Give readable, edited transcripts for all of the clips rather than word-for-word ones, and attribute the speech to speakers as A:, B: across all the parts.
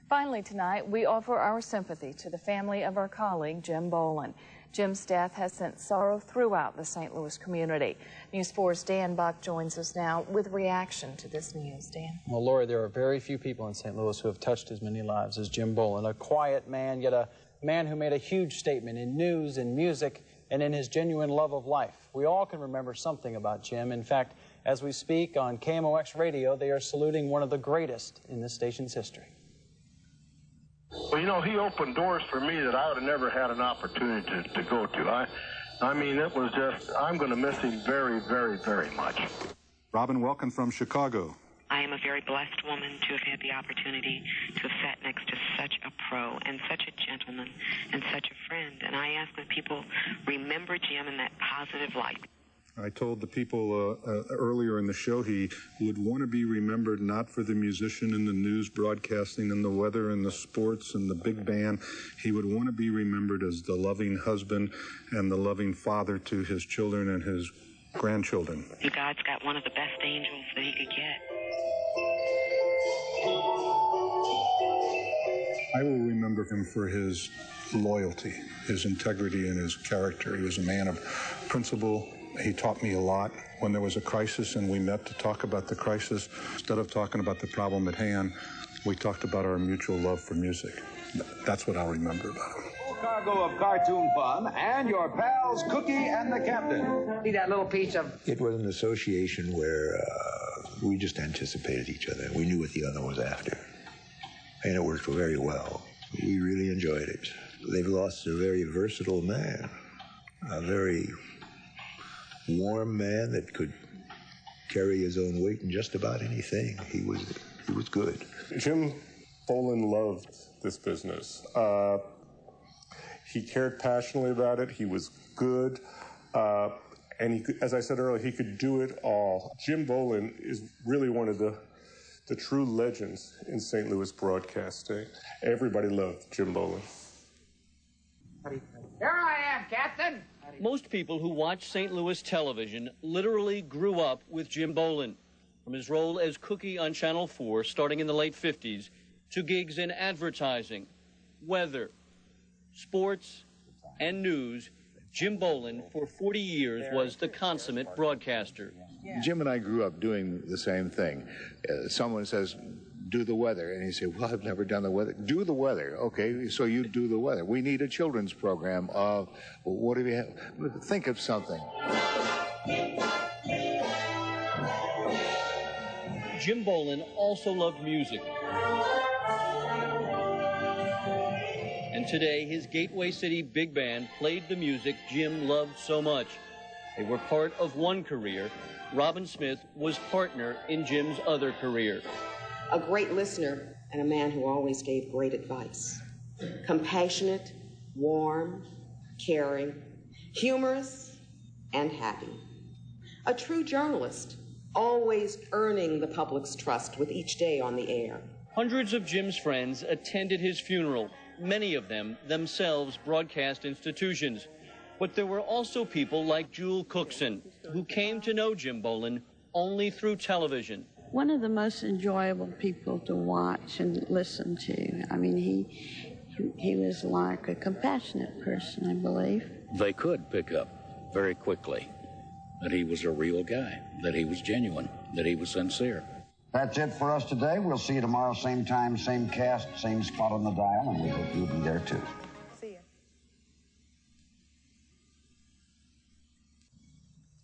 A: Finally tonight, we offer our sympathy to the family of our colleague, Jim Bolen. Jim's death has sent sorrow throughout the St. Louis community. News 4's Dan Buck joins us now with reaction to this news. Dan.
B: Well, Lori, there are very few people in St. Louis who have touched as many lives as Jim Bolen, a quiet man, yet a man who made a huge statement in news and music and in his genuine love of life. We all can remember something about Jim. In fact, as we speak on KMOX radio, they are saluting one of the greatest in this station's history.
C: Well, you know, he opened doors for me that I would have never had an opportunity to go to. I mean, it was just, I'm going to miss him very, very, very much.
D: Robin, welcome from Chicago.
E: I am a very blessed woman to have had the opportunity to have sat next to such a pro and such a gentleman and such a friend. And I ask that people remember Jim in that positive light.
D: I told the people earlier in the show he would want to be remembered not for the musician and the news broadcasting and the weather and the sports and the big band. He would want to be remembered as the loving husband and the loving father to his children and his grandchildren.
E: God's got one of the best angels that he could get.
D: I will remember him for his loyalty, his integrity, and his character. He was a man of principle. He taught me a lot. When there was a crisis and we met to talk about the crisis, instead of talking about the problem at hand, we talked about our mutual love for music. That's what I'll remember about him.
F: Full cargo of cartoon fun and your pals Cooky and the Captain. See that little piece of...
G: It was an association where we just anticipated each other. We knew what the other was after. And it worked very well. We really enjoyed it. They've lost a very versatile man, a very warm man that could carry his own weight in just about anything. He was good.
H: Jim Bolen loved this business. He cared passionately about it. He was good. And he could, as I said earlier, he could do it all. Jim Bolen is really one of the true legends in St. Louis broadcasting. Everybody loved Jim Bolen.
F: Here I am, Captain.
I: Most people who watch St. Louis television literally grew up with Jim Bolen. From his role as Cooky on Channel 4 starting in the late 50s to gigs in advertising, weather, sports, and news, Jim Bolen for 40 years was the consummate broadcaster.
G: Jim and I grew up doing the same thing. Someone says, do the weather. And he said, well, I've never done the weather. Do the weather. Okay, so you do the weather. We need a children's program. What do we have? Think of something.
I: Jim Bolen also loved music. And today, his Gateway City Big Band played the music Jim loved so much. They were part of one career. Robin Smith was partner in Jim's other career.
J: A great listener and a man who always gave great advice. Compassionate, warm, caring, humorous, and happy. A true journalist, always earning the public's trust with each day on the air.
I: Hundreds of Jim's friends attended his funeral, many of them themselves broadcast institutions. But there were also people like Jewel Cookson, who came to know Jim Bolen only through television.
K: One of the most enjoyable people to watch and listen to. I mean, he was like a compassionate person, I believe.
L: They could pick up very quickly that he was a real guy, that he was genuine, that he was sincere.
F: That's it for us today. We'll see you tomorrow, same time, same cast, same spot on the dial, and we hope you'll be there too.
A: See you.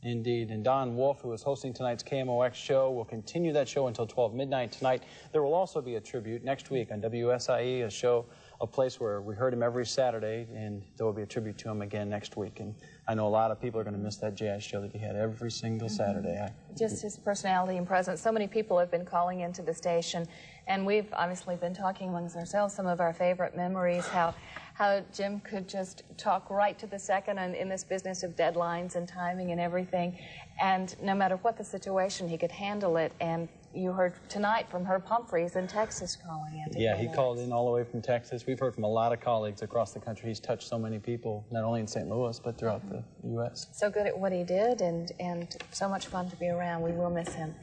B: Indeed. And Don Wolf, who is hosting tonight's KMOX show, will continue that show until 12 midnight tonight. There will also be a tribute next week on WSIE, a show, a place where we heard him every Saturday, and there will be a tribute to him again next week. And I know a lot of people are going to miss that jazz show that he had every single Saturday.
A: Just his personality and presence. So many people have been calling into the station, and we've obviously been talking amongst ourselves some of our favorite memories, how Jim could just talk right to the second and in this business of deadlines and timing and everything. And no matter what the situation, he could handle it. And you heard tonight from Herb Humphreys in Texas calling in.
B: Yeah, he called in all the way from Texas. We've heard from a lot of colleagues across the country. He's touched so many people, not only in St. Louis, but throughout the U.S.
A: So good at what he did, and so much fun to be around. We will miss him.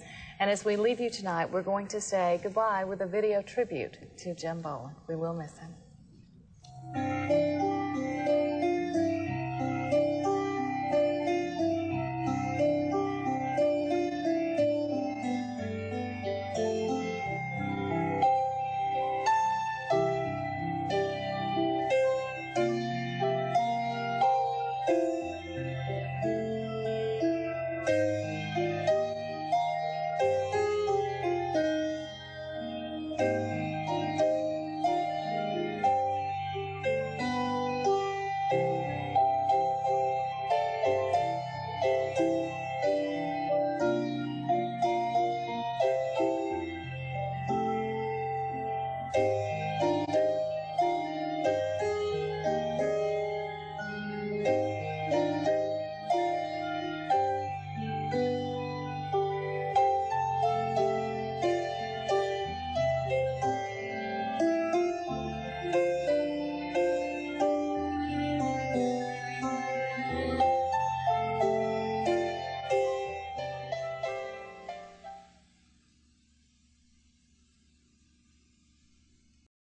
A: And as we leave you tonight, we're going to say goodbye with a video tribute to Jim Bolen. We will miss him.